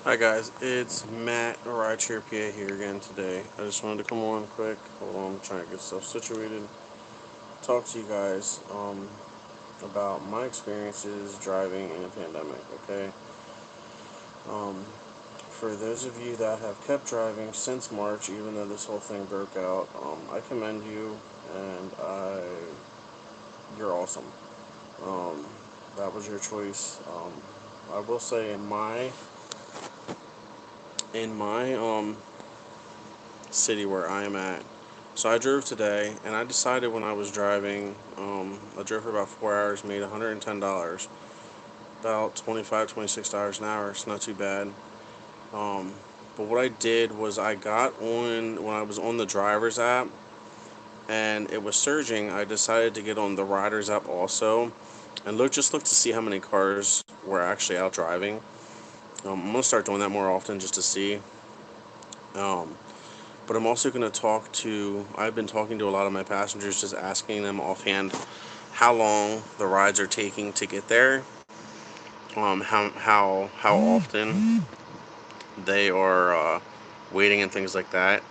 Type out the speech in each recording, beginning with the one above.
Hi guys, it's Matt Rideshare PA here again today. I just wanted to come on quick. Hold on, I'm trying to get stuff situated. Talk to you guys about my experiences driving in a pandemic. Okay. Um, for those of you that have kept driving since March, even though this whole thing broke out, I commend you, and you're awesome. Um, that was your choice. I will say in my city where I am at. So I drove today, and I decided when I was driving, I drove for about 4 hours, made $110, about $25, $26 an hour. It's not too bad. Um, but what I did was I got on when I was on the driver's app, and it was surging. I decided to get on the riders app also, and look to see how many cars were actually out driving. I'm gonna start doing that more often just to see. Um, but I'm also going to I've been talking to a lot of my passengers, just asking them offhand how long the rides are taking to get there, how often they are waiting and things like that.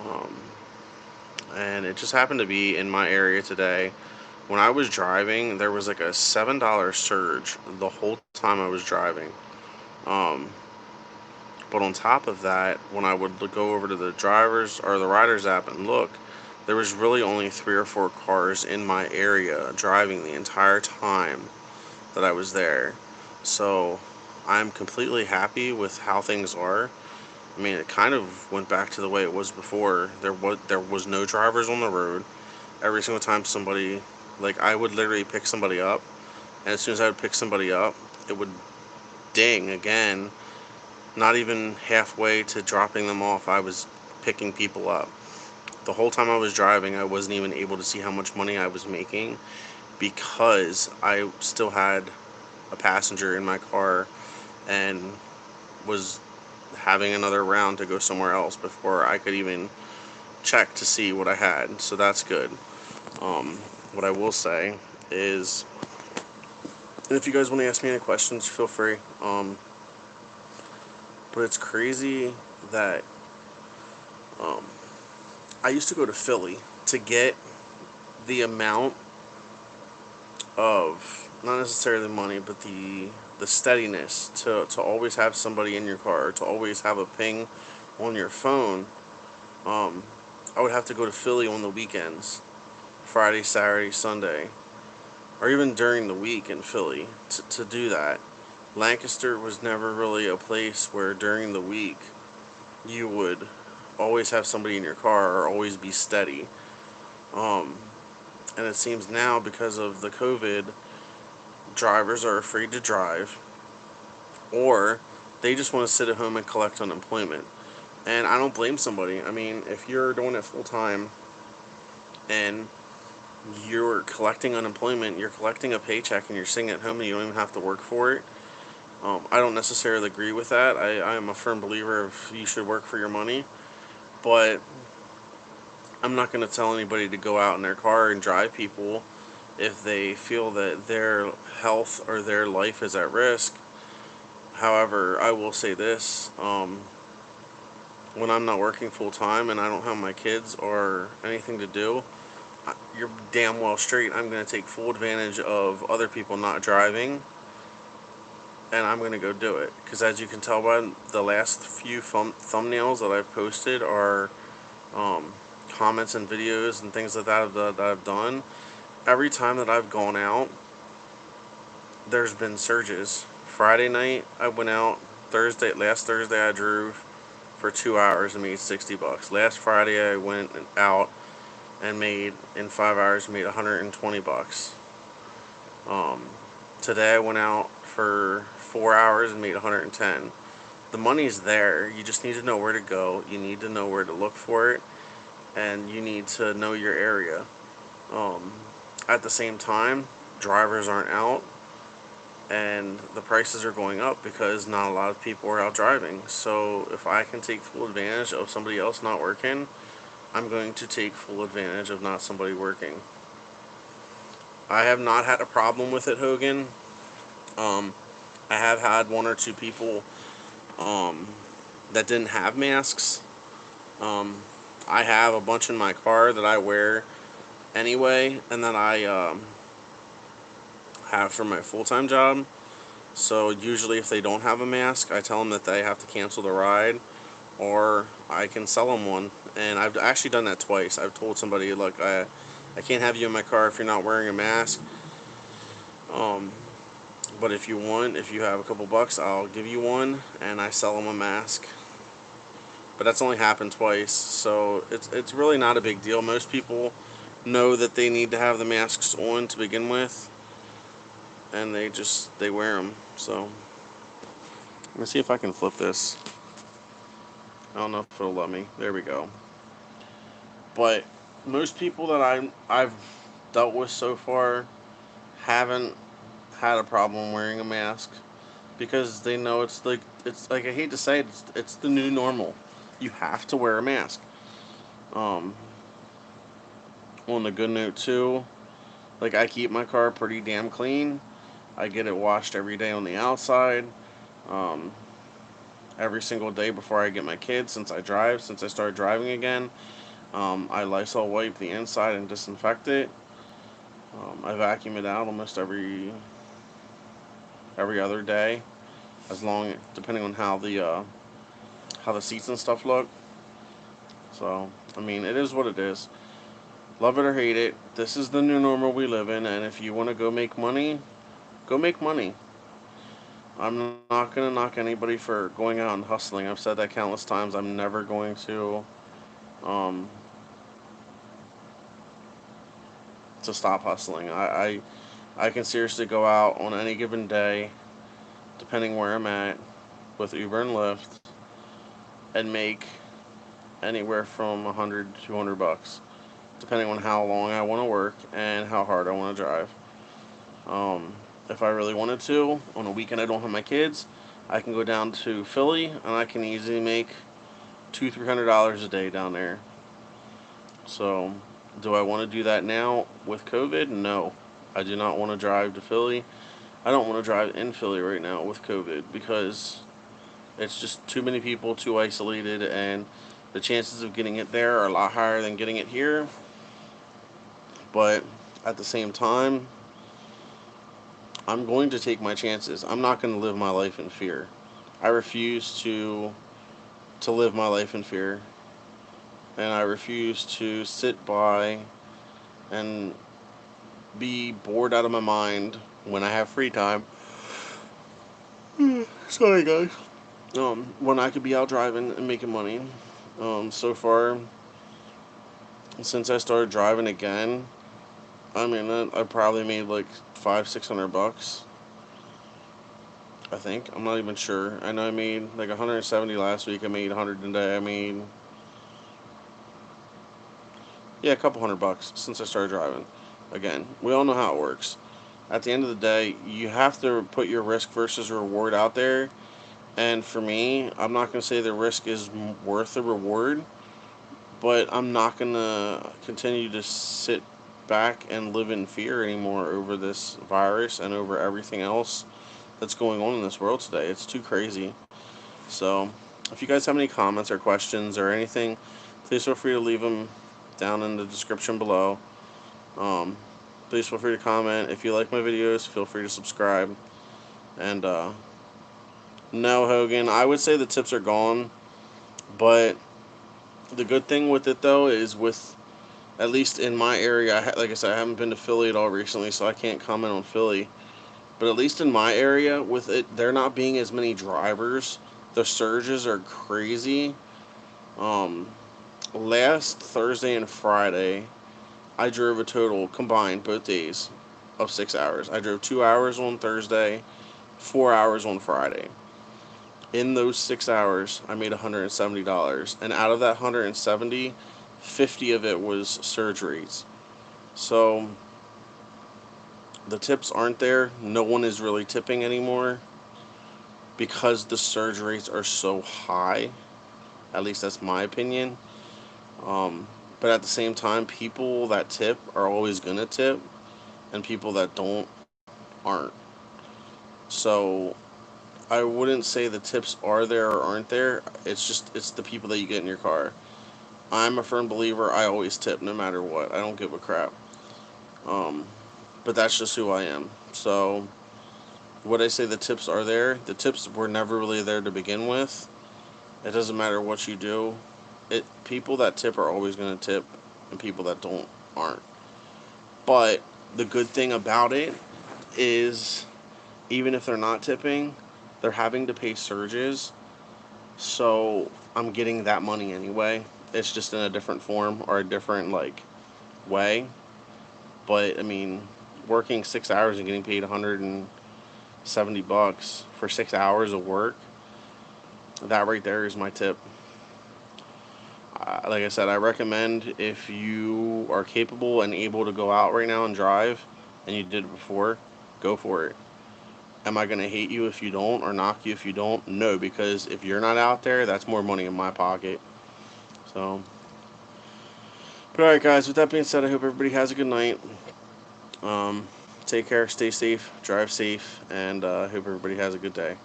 Um, and it just happened to be in my area today. When I was driving, there was like a $7 surge the whole time I was driving. Um, but on top of that, when I would go over to the drivers or the riders app and look, there was really only three or four cars in my area driving the entire time that I was there. So I'm completely happy with how things are. I mean, it kind of went back to the way it was before. There was no drivers on the road. Every single time somebody, like, I would literally pick somebody up, and as soon as I would pick somebody up, it would ding again. Not even halfway to dropping them off, I was picking people up. The whole time I was driving, I wasn't even able to see how much money I was making because I still had a passenger in my car and was having another round to go somewhere else before I could even check to see what I had. So that's good. Um, what I will say is, and if you guys want to ask me any questions, feel free. But it's crazy that um, I used to go to Philly to get the amount of not necessarily money, but the steadiness to always have somebody in your car, to always have a ping on your phone. Um, I would have to go to Philly on the weekends, Friday, Saturday, Sunday, or even during the week in Philly to do that. Lancaster was never really a place where during the week you would always have somebody in your car or always be steady. Um, and it seems now because of the COVID, drivers are afraid to drive or they just want to sit at home and collect unemployment. And I don't blame somebody. I mean, if you're doing it full time and you're collecting unemployment, you're collecting a paycheck and you're sitting at home and you don't even have to work for it. I don't necessarily agree with that. I am a firm believer of you should work for your money, but I'm not going to tell anybody to go out in their car and drive people if they feel that their health or their life is at risk. However, I will say this: when I'm not working full time and I don't have my kids or anything to do, you're damn well straight. I'm going to take full advantage of other people not driving, and I'm going to go do it. Because as you can tell by the last few thumbnails that I've posted are um, comments and videos and things like that I've done. Every time that I've gone out, there's been surges. Friday night, I went out. Last Thursday, I drove for 2 hours and made $60. Last Friday, I went out and made in 5 hours made $120. Um, Today I went out for 4 hours and made 110. The money's there. You just need to know where to go. You need to know where to look for it, and you need to know your area. Um, at the same time, drivers aren't out, and the prices are going up because not a lot of people are out driving. So if I can take full advantage of somebody else not working, I'm going to take full advantage of not somebody working. I have not had a problem with it, Hogan. Um, I have had one or two people um, that didn't have masks. Um, I have a bunch in my car that I wear anyway, and then I have for my full time job. So usually, if they don't have a mask, I tell them that they have to cancel the ride, or I can sell them one. And I've actually done that twice. I've told somebody, look, I can't have you in my car if you're not wearing a mask. Um, but if you want, if you have a couple bucks, I'll give you one, and I sell them a mask. But that's only happened twice, so it's really not a big deal. Most people know that they need to have the masks on to begin with, and they wear them. So let me see if I can flip this. I don't know if it'll let me. There we go. But most people that I've dealt with so far haven't had a problem wearing a mask because they know it's like I hate to say it, it's the new normal. You have to wear a mask. Um, on the good note too, like I keep my car pretty damn clean. I get it washed every day on the outside. Um, every single day before I get my kids since I started driving again. I Lysol wipe the inside and disinfect it. I vacuum it out almost every other day, as long depending on how the seats and stuff look. So I mean, it is what it is. Love it or hate it, this is the new normal we live in, and if you want to go make money, go make money. I'm not gonna knock anybody for going out and hustling. I've said that countless times. I'm never going um, to stop hustling. I can seriously go out on any given day, depending where I'm at, with Uber and Lyft, and make anywhere from 100 to 200 bucks, depending on how long I want to work and how hard I want to drive. Um, if I really wanted to, on a weekend I don't have my kids, I can go down to Philly and I can easily make $200-300 a day down there. So, do I want to do that now with COVID? No, I do not want to drive to Philly. I don't want to drive in Philly right now with COVID because it's just too many people, too isolated, and the chances of getting it there are a lot higher than getting it here. But at the same time, I'm going to take my chances. I'm not going to live my life in fear. I refuse to live my life in fear, and I refuse to sit by and be bored out of my mind when I have free time. Sorry, guys. When I could be out driving and making money. So far, since I started driving again, I mean, I probably made like 500-600 bucks. I think I'm not even sure. I know I made like 170 last week. I made 100 today. I made yeah, a couple $100 since I started driving. Again, we all know how it works. At the end of the day, you have to put your risk versus reward out there. And for me, I'm not going to say the risk is worth the reward, but I'm not going to continue to sit back and live in fear anymore over this virus and over everything else that's going on in this world today. It's too crazy. So, if you guys have any comments or questions or anything, please feel free to leave them down in the description below. Um, please feel free to comment. If you like my videos, feel free to subscribe. And no, Hogan, I would say the tips are gone, but the good thing with it though is with at least in my area, like I said, I haven't been to Philly at all recently, so I can't comment on Philly. But at least in my area, with it there not being as many drivers, the surges are crazy. Um, last Thursday and Friday, I drove a total combined both days of 6 hours. I drove 2 hours on Thursday, 4 hours on Friday. In those 6 hours, I made $170, and out of that 170, 50 of it was surge rates. So the tips aren't there. No one is really tipping anymore because the surge rates are so high. At least that's my opinion. Um, but at the same time, people that tip are always gonna tip, and people that don't aren't. So I wouldn't say the tips are there or aren't there. It's the people that you get in your car. I'm a firm believer. I always tip no matter what. I don't give a crap. Um, but that's just who I am. So would I say the tips are there? The tips were never really there to begin with. It doesn't matter what you do. It People that tip are always going to tip, and people that don't aren't. But the good thing about it is, even if they're not tipping, they're having to pay surges. So I'm getting that money anyway. It's just in a different form or a different way. But I mean, working 6 hours and getting paid $170 for 6 hours of work, that right there is my tip. Like I said, I recommend, if you are capable and able to go out right now and drive, and you did it before, go for it. Am I going to hate you if you don't or knock you if you don't? No, because if you're not out there, that's more money in my pocket. So, but alright, guys, with that being said, I hope everybody has a good night. Um, Take care, stay safe, drive safe, and hope everybody has a good day.